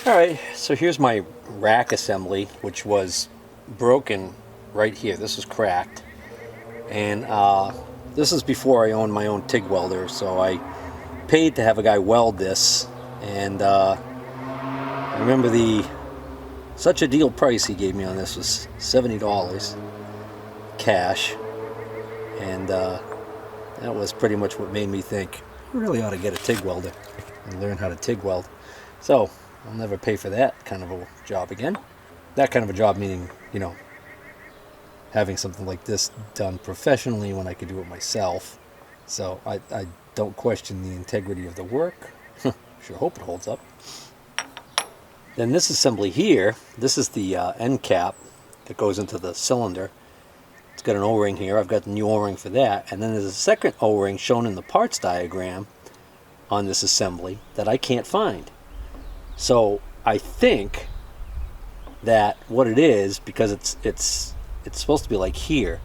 Alright, so here's my rack assembly, which was broken right here. This was cracked. And this is before I owned my own TIG welder, so I paid to have a guy weld this. And I remember such a deal price he gave me on this was $70 cash. And that was pretty much what made me think I really ought to get a TIG welder and learn how to TIG weld. So I'll never pay for that kind of a job again. That kind of a job meaning, you know, having something like this done professionally when I could do it myself. So I don't question the integrity of the work. Sure hope it holds up. Then this assembly here, this is the end cap that goes into the cylinder. It's got an O-ring here. I've got the new O-ring for that. And then there's a second O-ring shown in the parts diagram on this assembly that I can't find. So I think that what it is, because it's supposed to be like here,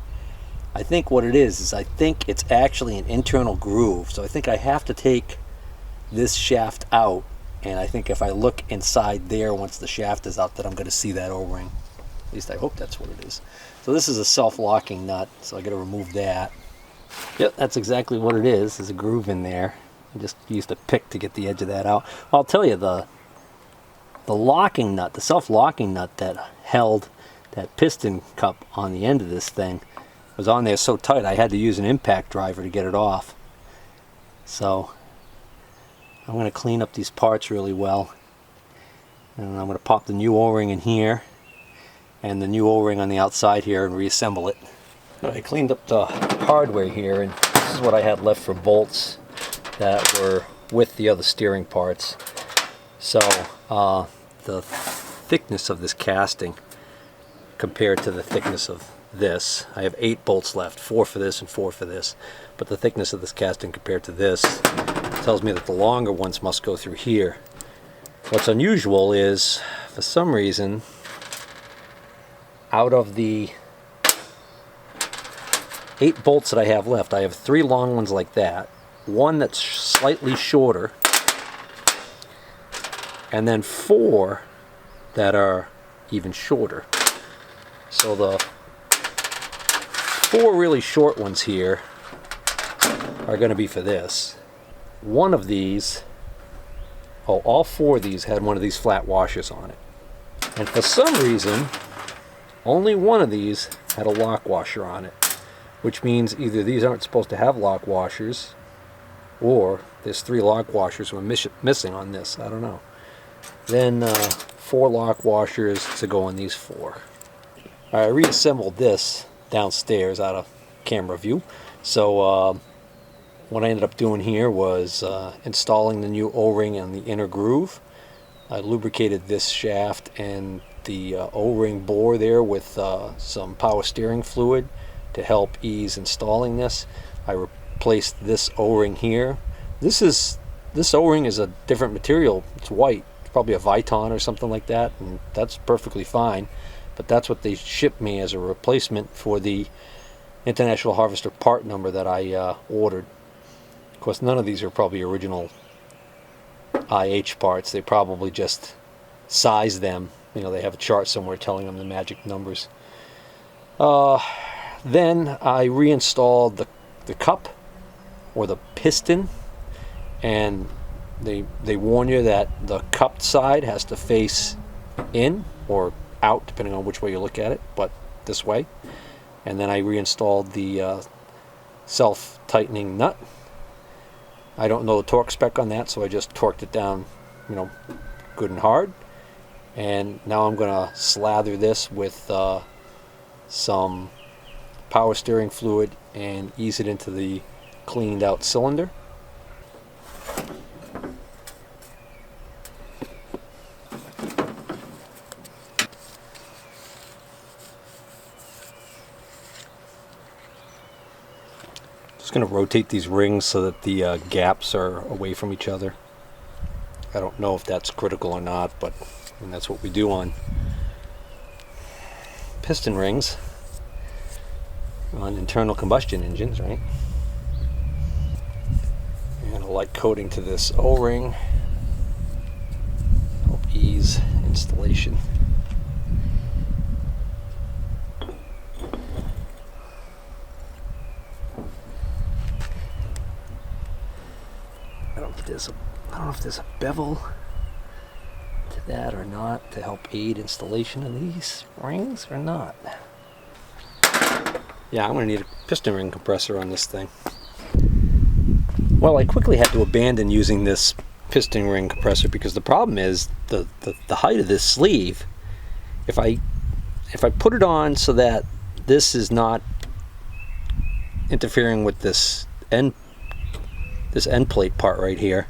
I think what it is I think it's actually an internal groove. So I think I have to take this shaft out, and I think if I look inside there once the shaft is out that I'm going to see that O-ring. At least I hope that's what it is. So this is a self-locking nut, so I got to remove that. Yep, that's exactly what it is. There's a groove in there. I just used a pick to get the edge of that out. I'll tell you, the locking nut, the self-locking nut that held that piston cup on the end of this thing was on there so tight I had to use an impact driver to get it off. So I'm going to clean up these parts really well, and I'm going to pop the new O-ring in here and the new O-ring on the outside here and reassemble it. I cleaned up the hardware here, and this is what I had left for bolts that were with the other steering parts. So the thickness of this casting compared to the thickness of this, I have 8 bolts left, 4 for this and 4 for this, but the thickness of this casting compared to this tells me that the longer ones must go through here. What's unusual is, for some reason, out of the 8 bolts that I have left, I have 3 long ones like that, 1 that's slightly shorter, and then 4 that are even shorter. So the 4 really short ones here are going to be for this. One of these, all 4 of these had one of these flat washers on it. And for some reason, only one of these had a lock washer on it, which means either these aren't supposed to have lock washers, or there's 3 lock washers were missing on this. I don't know. Then 4 lock washers to go on these 4. I reassembled this downstairs out of camera view. So what I ended up doing here was installing the new O-ring on the inner groove. I lubricated this shaft and the O-ring bore there with some power steering fluid to help ease installing this. I replaced this O-ring here. This O-ring is a different material. It's white. It's probably a Viton or something like that, and that's perfectly fine. But that's what they shipped me as a replacement for the International Harvester part number that I ordered. Of course, none of these are probably original IH parts. They probably just size them. You know, they have a chart somewhere telling them the magic numbers. Then I reinstalled the cup or the piston, and they warn you that the cupped side has to face in or out, depending on which way you look at it, but this way. And then I reinstalled the self-tightening nut. I don't know the torque spec on that, so I just torqued it down, you know, good and hard. And now I'm going to slather this with some power steering fluid and ease it into the cleaned out cylinder. Just going to rotate these rings so that the gaps are away from each other. I don't know if that's critical or not, but that's what we do on piston rings on internal combustion engines, right? And a light coating to this O-ring. Help ease ease installation. I don't know if there's a bevel to that or not to help aid installation of these rings or not. Yeah, I'm going to need a piston ring compressor on this thing. Well, I quickly had to abandon using this piston ring compressor because the problem is the height of this sleeve. If I put it on so that this is not interfering with this end plate part right here,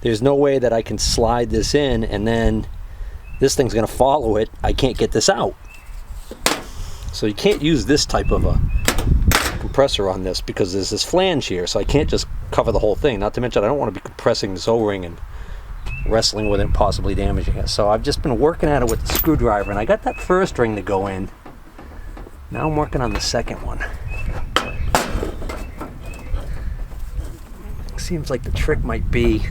there's no way that I can slide this in and then this thing's going to follow it. I can't get this out. So you can't use this type of a compressor on this because there's this flange here, so I can't just cover the whole thing. Not to mention I don't want to be compressing this O-ring and wrestling with it and possibly damaging it. So I've just been working at it with the screwdriver, and I got that first ring to go in. Now I'm working on the second one. Seems like the trick might be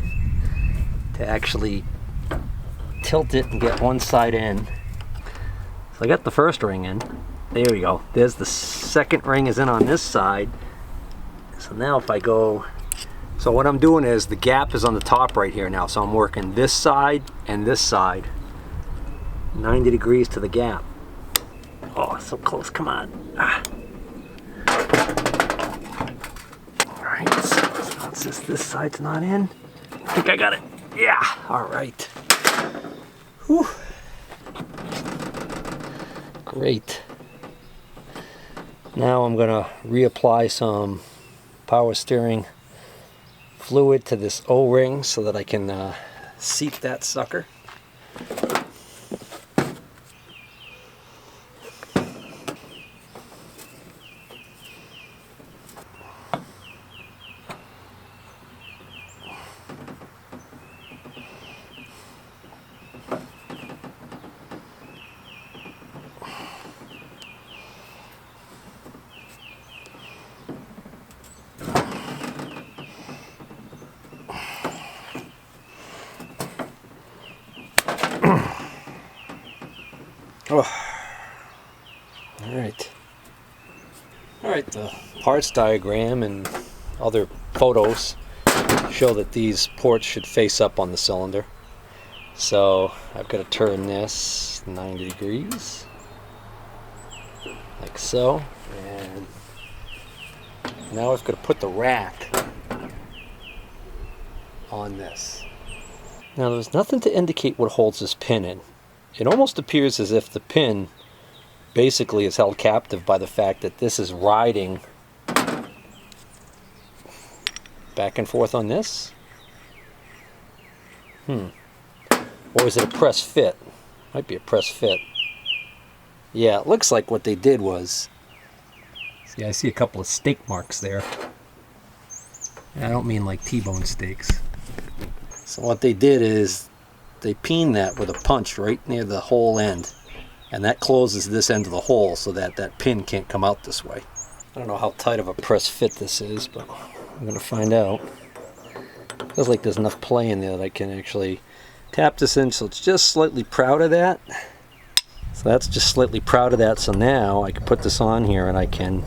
to actually tilt it and get one side in. So I got the first ring in. There we go. There's the second ring is in on this side. So now if I go, so what I'm doing is the gap is on the top right here now. So I'm working this side and this side. 90 degrees to the gap. Oh, so close, come on. Ah. All right, so since this side's not in, I think I got it. Yeah, all right. Whew. Great. Now I'm gonna reapply some power steering fluid to this O-ring so that I can seat that sucker. Oh. Alright, the parts diagram and other photos show that these ports should face up on the cylinder. So I've got to turn this 90 degrees, like so, and now I've got to put the rack on this. Now there's nothing to indicate what holds this pin in. It almost appears as if the pin basically is held captive by the fact that this is riding back and forth on this. Or is it a press fit? Might be a press fit. Yeah, it looks like what they did was, see, I see a couple of steak marks there. And I don't mean like T-bone steaks. So what they did is they peened that with a punch right near the hole end, and that closes this end of the hole so that that pin can't come out this way. I don't know how tight of a press fit this is, but I'm going to find out. Feels like there's enough play in there that I can actually tap this in, so it's just slightly proud of that. So that's just slightly proud of that, so now I can put this on here and I can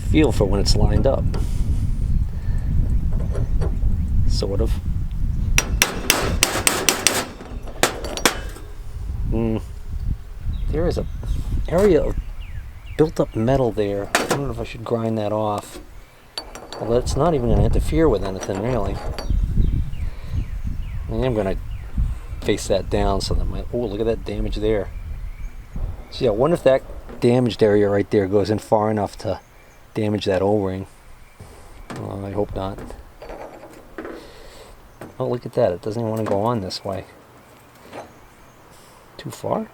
feel for when it's lined up. Sort of. There is a area of built up metal there. I don't know if I should grind that off. Well, that's not even going to interfere with anything really. And I'm going to face that down so that my, oh, look at that damage there. So yeah, I wonder if that damaged area right there goes in far enough to damage that O-ring. Well, I hope not. Oh, look at that. It doesn't even want to go on this way. Too far?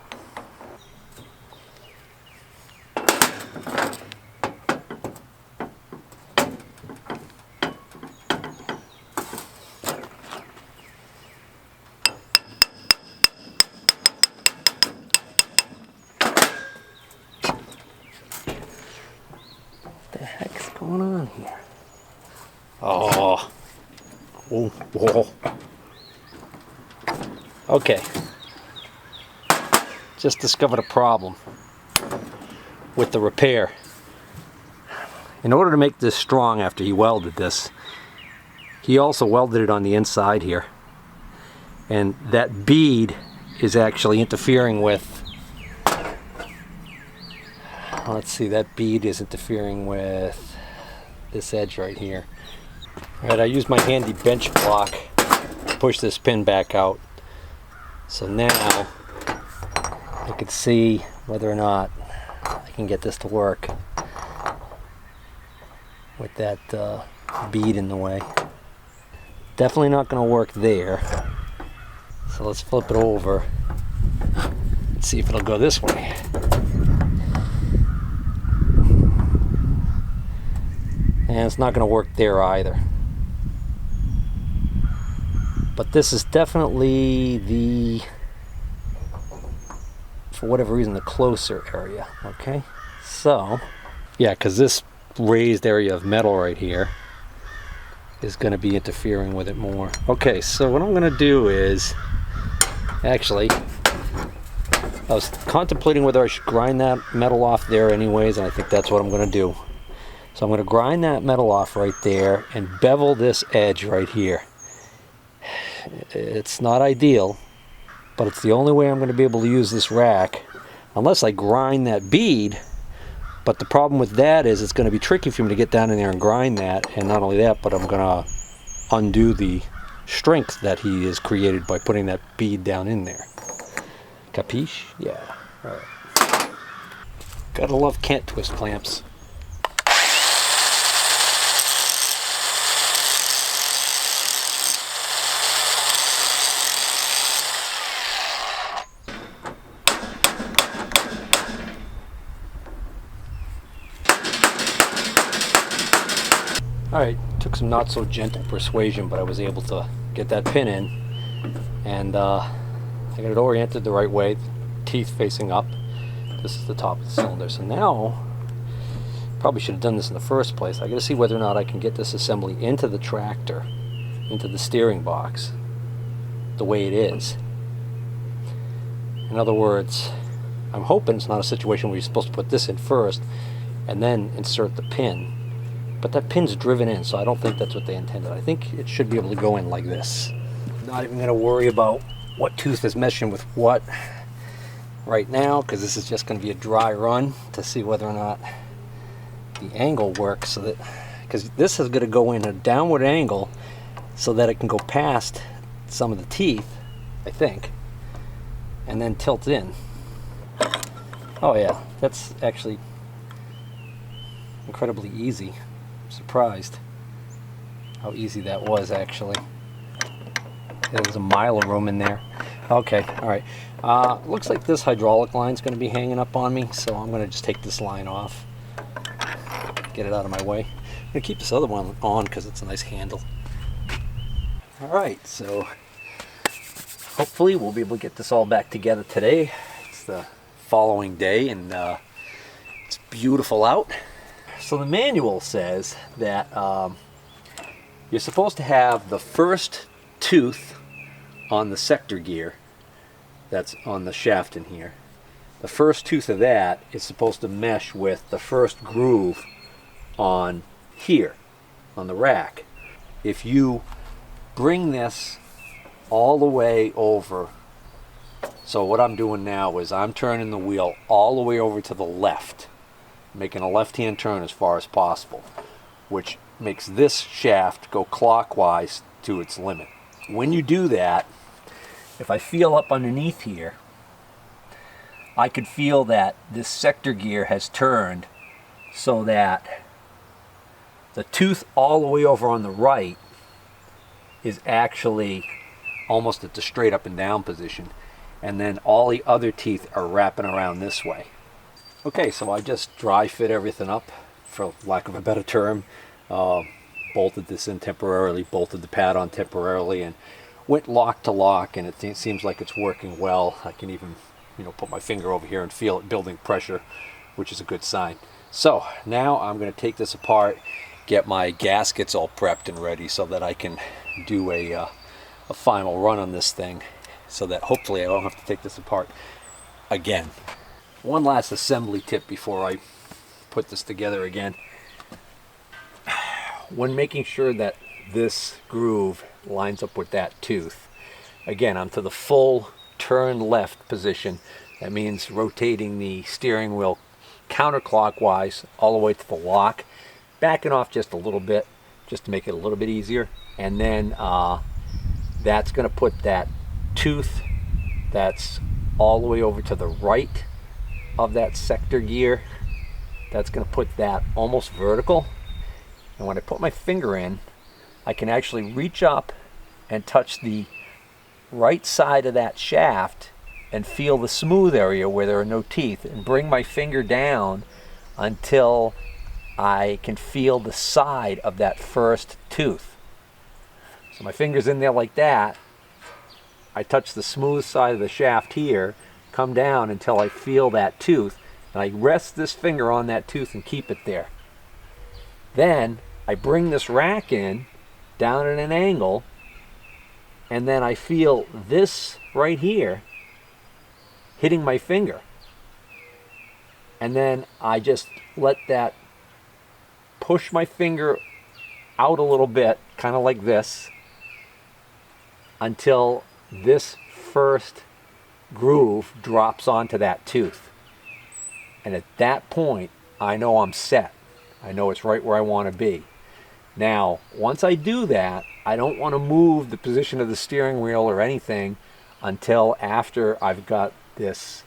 What the heck's going on here? Oh. Oh, whoa. Okay, just discovered a problem with the repair. In order to make this strong after he welded this, he also welded it on the inside here. And that bead is actually interfering with, let's see, that bead is interfering with this edge right here. All right, I used my handy bench block to push this pin back out. So now I can see whether or not I can get this to work with that bead in the way. Definitely not going to work there. So let's flip it over and see if it'll go this way. And it's not going to work there either. But this is definitely the, for whatever reason, the closer area. Okay, so yeah, because this raised area of metal right here is going to be interfering with it more. Okay, so what I'm going to do is, actually, I was contemplating whether I should grind that metal off there anyways, and I think that's what I'm going to do. So I'm going to grind that metal off right there and bevel this edge right here. It's not ideal, but it's the only way I'm going to be able to use this rack unless I grind that bead. But the problem with that is it's going to be tricky for me to get down in there and grind that, and not only that, but I'm going to undo the strength that he has created by putting that bead down in there. Capiche? Yeah. All right. Gotta love cant twist clamps. Alright, took some not so gentle persuasion, but I was able to get that pin in, and I got it oriented the right way, teeth facing up. This is the top of the cylinder. So now, probably should have done this in the first place. I got to see whether or not I can get this assembly into the tractor, into the steering box, the way it is. In other words, I'm hoping it's not a situation where you're supposed to put this in first and then insert the pin. But that pin's driven in, so I don't think that's what they intended. I think it should be able to go in like this. I'm not even going to worry about what tooth is meshing with what right now, because this is just going to be a dry run to see whether or not the angle works. So that, because this is going to go in a downward angle so that it can go past some of the teeth, I think, and then tilt in. Oh yeah, that's actually incredibly easy. Surprised how easy that was, actually. There's a mile of room in there. Okay, all right. Looks like this hydraulic line is going to be hanging up on me, so I'm going to just take this line off, get it out of my way. I'm going to keep this other one on because it's a nice handle. All right, so hopefully we'll be able to get this all back together today. It's the following day, and it's beautiful out. So the manual says that you're supposed to have the first tooth on the sector gear that's on the shaft in here. The first tooth of that is supposed to mesh with the first groove on here, on the rack. If you bring this all the way over, so what I'm doing now is I'm turning the wheel all the way over to the left, making a left-hand turn as far as possible, which makes this shaft go clockwise to its limit. When you do that, if I feel up underneath here, I could feel that this sector gear has turned so that the tooth all the way over on the right is actually almost at the straight up and down position, and then all the other teeth are wrapping around this way. Okay, so I just dry fit everything up, for lack of a better term. Bolted this in temporarily, bolted the pad on temporarily, and went lock to lock, and it seems like it's working well. I can even, put my finger over here and feel it building pressure, which is a good sign. So now I'm going to take this apart, get my gaskets all prepped and ready so that I can do a final run on this thing. so that hopefully I won't have to take this apart again. One last assembly tip before I put this together again. When making sure that this groove lines up with that tooth, again, I'm to the full turn left position. That means rotating the steering wheel counterclockwise all the way to the lock, backing off just a little bit just to make it a little bit easier, and then that's going to put that tooth that's all the way over to the right of that sector gear, that's going to put that almost vertical. And when I put my finger in, I can actually reach up and touch the right side of that shaft and feel the smooth area where there are no teeth, and bring my finger down until I can feel the side of that first tooth. So my finger's in there like that. I touch the smooth side of the shaft here, come down until I feel that tooth, and I rest this finger on that tooth and keep it there. Then I bring this rack in down at an angle, and then I feel this right here hitting my finger. And then I just let that push my finger out a little bit, kind of like this, until this first groove drops onto that tooth. And at that point, I know I'm set. I know it's right where I want to be. Now, once I do that, I don't want to move the position of the steering wheel or anything until after I've got this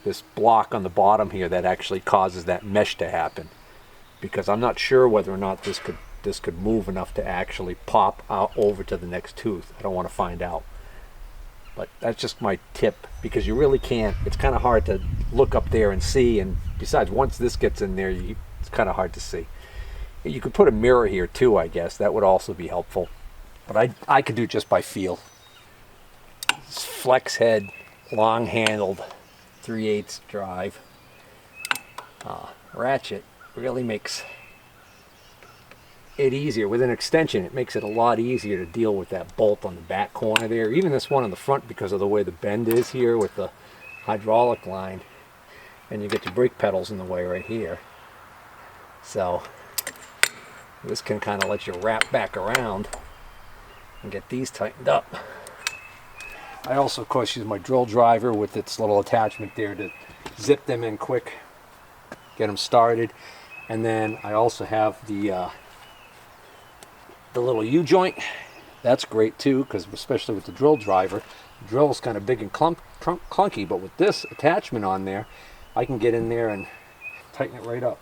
this block on the bottom here that actually causes that mesh to happen, because I'm not sure whether or not this could move enough to actually pop out over to the next tooth. I don't want to find out, but that's just my tip, because you really can't, it's kind of hard to look up there and see, and besides, once this gets in there, it's kind of hard to see. You could put a mirror here too, I guess. That would also be helpful, but I could do it just by feel. This flex head, long handled 3/8 drive ratchet really makes it easier. With an extension, it makes it a lot easier to deal with that bolt on the back corner there, even this one on the front, because of the way the bend is here with the hydraulic line, and you get the brake pedals in the way right here. So this can kind of let you wrap back around and get these tightened up. I also, of course, use my drill driver with its little attachment there to zip them in quick, get them started. And then I also have the little U-joint. That's great too, because especially with the drill driver, the drill is kind of big and clunky, but with this attachment on there, I can get in there and tighten it right up.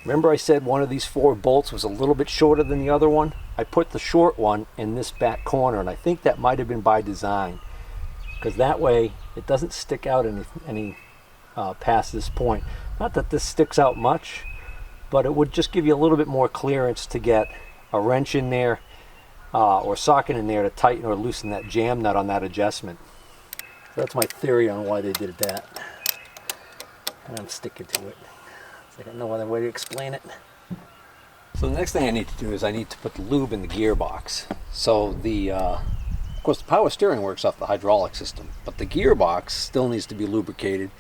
Remember I said one of these 4 bolts was a little bit shorter than the other one? I put the short one in this back corner, and I think that might have been by design, because that way it doesn't stick out any past this point. Not that this sticks out much, but it would just give you a little bit more clearance to get a wrench in there or socket in there to tighten or loosen that jam nut on that adjustment. So that's my theory on why they did that, and I'm sticking to it. I got no other way to explain it. So the next thing I need to do is I need to put the lube in the gearbox. So of course the power steering works off the hydraulic system, but the gearbox still needs to be lubricated,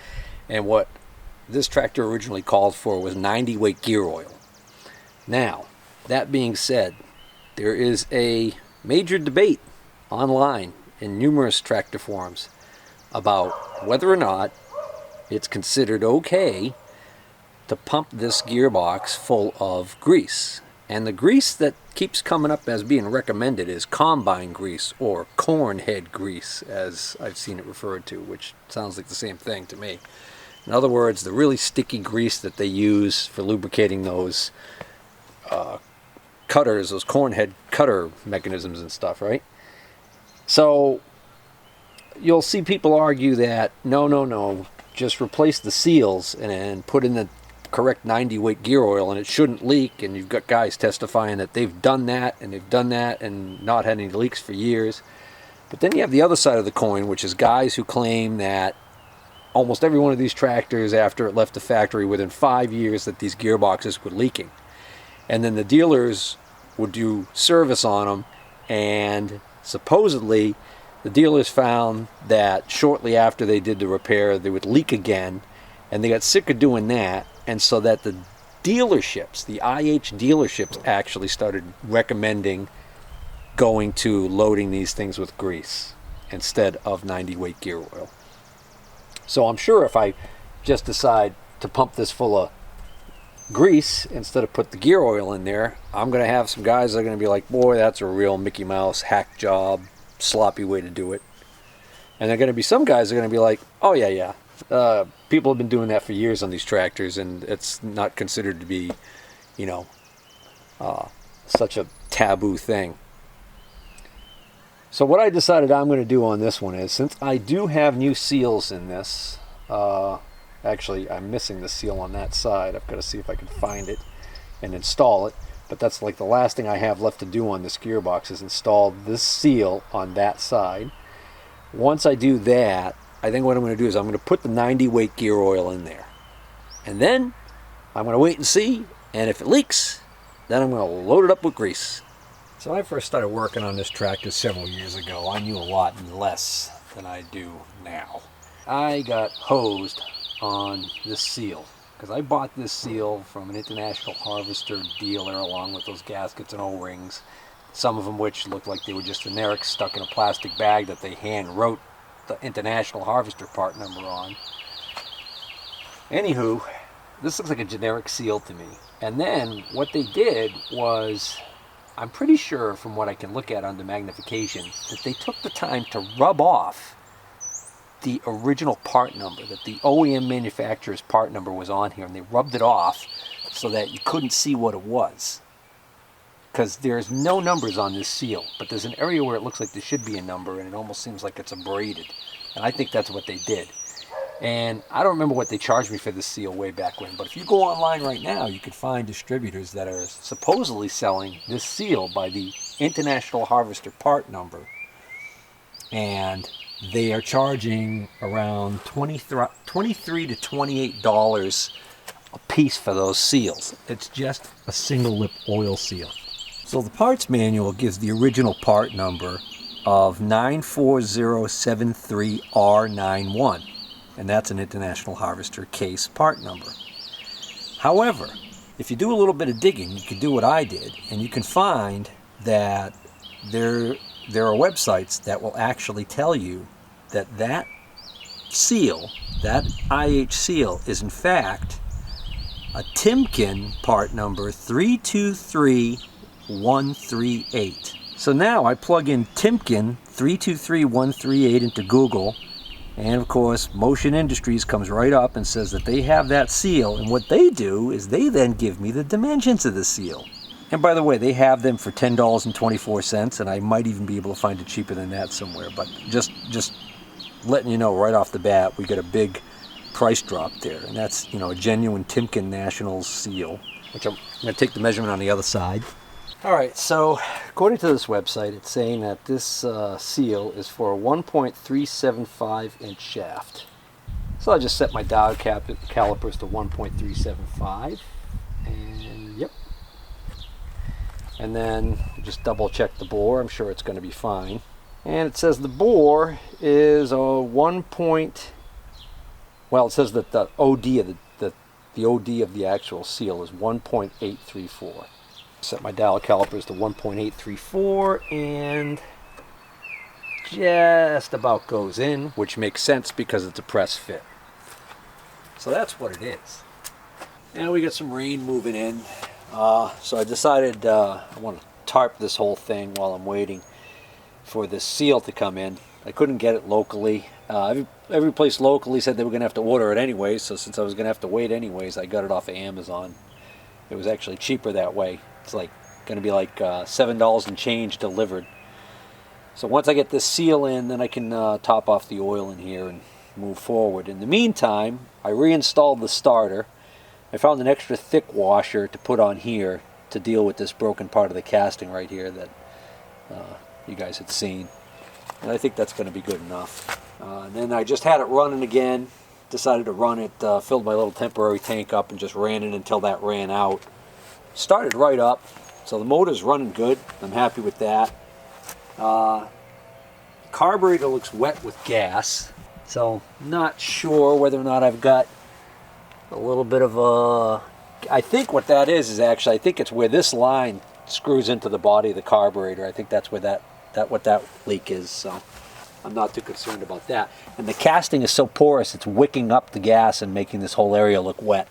and what this tractor originally called for was 90 weight gear oil. Now, that being said, there is a major debate online in numerous tractor forums about whether or not it's considered okay to pump this gearbox full of grease. And the grease that keeps coming up as being recommended is combine grease, or corn head grease, as I've seen it referred to, which sounds like the same thing to me. In other words, the really sticky grease that they use for lubricating those cutters, those corn head cutter mechanisms and stuff, right? So you'll see people argue that no, just replace the seals and put in the correct 90 weight gear oil and it shouldn't leak, and you've got guys testifying that they've done that and not had any leaks for years. But then you have the other side of the coin, which is guys who claim that almost every one of these tractors, after it left the factory, within 5 years that these gearboxes were leaking, and then the dealers would do service on them, and supposedly the dealers found that shortly after they did the repair, they would leak again, and they got sick of doing that, and so that the dealerships, the IH dealerships, actually started recommending going to loading these things with grease instead of 90 weight gear oil. So I'm sure if I just decide to pump this full of grease instead of put the gear oil in there, I'm going to have some guys that are going to be like, boy, that's a real Mickey Mouse hack job, sloppy way to do it. And there are going to be some guys that are going to be like, oh yeah, people have been doing that for years on these tractors, and it's not considered to be, such a taboo thing. So what I decided I'm going to do on this one is, since I do have new seals in this, actually I'm missing the seal on that side. I've got to see if I can find it and install it. But that's like the last thing I have left to do on this gearbox is install this seal on that side. Once I do that, I think what I'm going to do is I'm going to put the 90 weight gear oil in there. And then I'm going to wait and see, and if it leaks, then I'm going to load it up with grease. So when I first started working on this tractor several years ago, I knew a lot less than I do now. I got hosed on this seal because I bought this seal from an International Harvester dealer along with those gaskets and O-rings, some of them which looked like they were just generic stuck in a plastic bag that they hand wrote the International Harvester part number on. Anywho, this looks like a generic seal to me. And then what they did was, I'm pretty sure from what I can look at under magnification, that they took the time to rub off the original part number, that the OEM manufacturer's part number was on here, and they rubbed it off so that you couldn't see what it was. Because there's no numbers on this seal, but there's an area where it looks like there should be a number, and it almost seems like it's abraded. And I think that's what they did. And I don't remember what they charged me for this seal way back when, but if you go online right now, you could find distributors that are supposedly selling this seal by the International Harvester part number. And they are charging around $23 to $28 a piece for those seals. It's just a single lip oil seal. So the parts manual gives the original part number of 94073R91. And that's an International Harvester case part number. However, if you do a little bit of digging, you can do what I did, and you can find that there are websites that will actually tell you that that seal, that IH seal, is in fact a Timken part number 323138. So now I plug in Timken 323138 into Google, and of course Motion Industries comes right up and says that they have that seal, and what they do is they then give me the dimensions of the seal. And by the way, they have them for $10.24, and I might even be able to find it cheaper than that somewhere, but just letting you know right off the bat, we got a big price drop there, and that's, a genuine Timken Nationals seal, which I'm going to take the measurement on the other side. Alright, so according to this website, it's saying that this seal is for a 1.375 inch shaft. So I just set my dial calipers to 1.375, and yep. And then just double check the bore. I'm sure it's going to be fine. And it says the bore is a it says that the OD of the OD of the actual seal is 1.834. Set my dial calipers to 1.834, and just about goes in, which makes sense because it's a press fit. So that's what it is. And we got some rain moving in, so I decided I want to tarp this whole thing while I'm waiting for this seal to come in. I couldn't get it locally. Every place locally said they were going to have to order it anyways, so since I was going to have to wait anyways, I got it off of Amazon. It was actually cheaper that way. It's going to be like $7 and change delivered. So once I get this seal in, then I can top off the oil in here and move forward. In the meantime, I reinstalled the starter. I found an extra thick washer to put on here to deal with this broken part of the casting right here that you guys had seen. And I think that's going to be good enough. And then I just had it running again. Decided to run it, filled my little temporary tank up and just ran it until that ran out. Started right up, so the motor's running good. I'm happy with that. Caught carburetor looks wet with gas, so not sure whether or not I've got a little bit of a... I think what that is actually, I think it's where this line screws into the body of the carburetor. I think that's where what that leak is, so I'm not too concerned about that. And the casting is so porous, it's wicking up the gas and making this whole area look wet.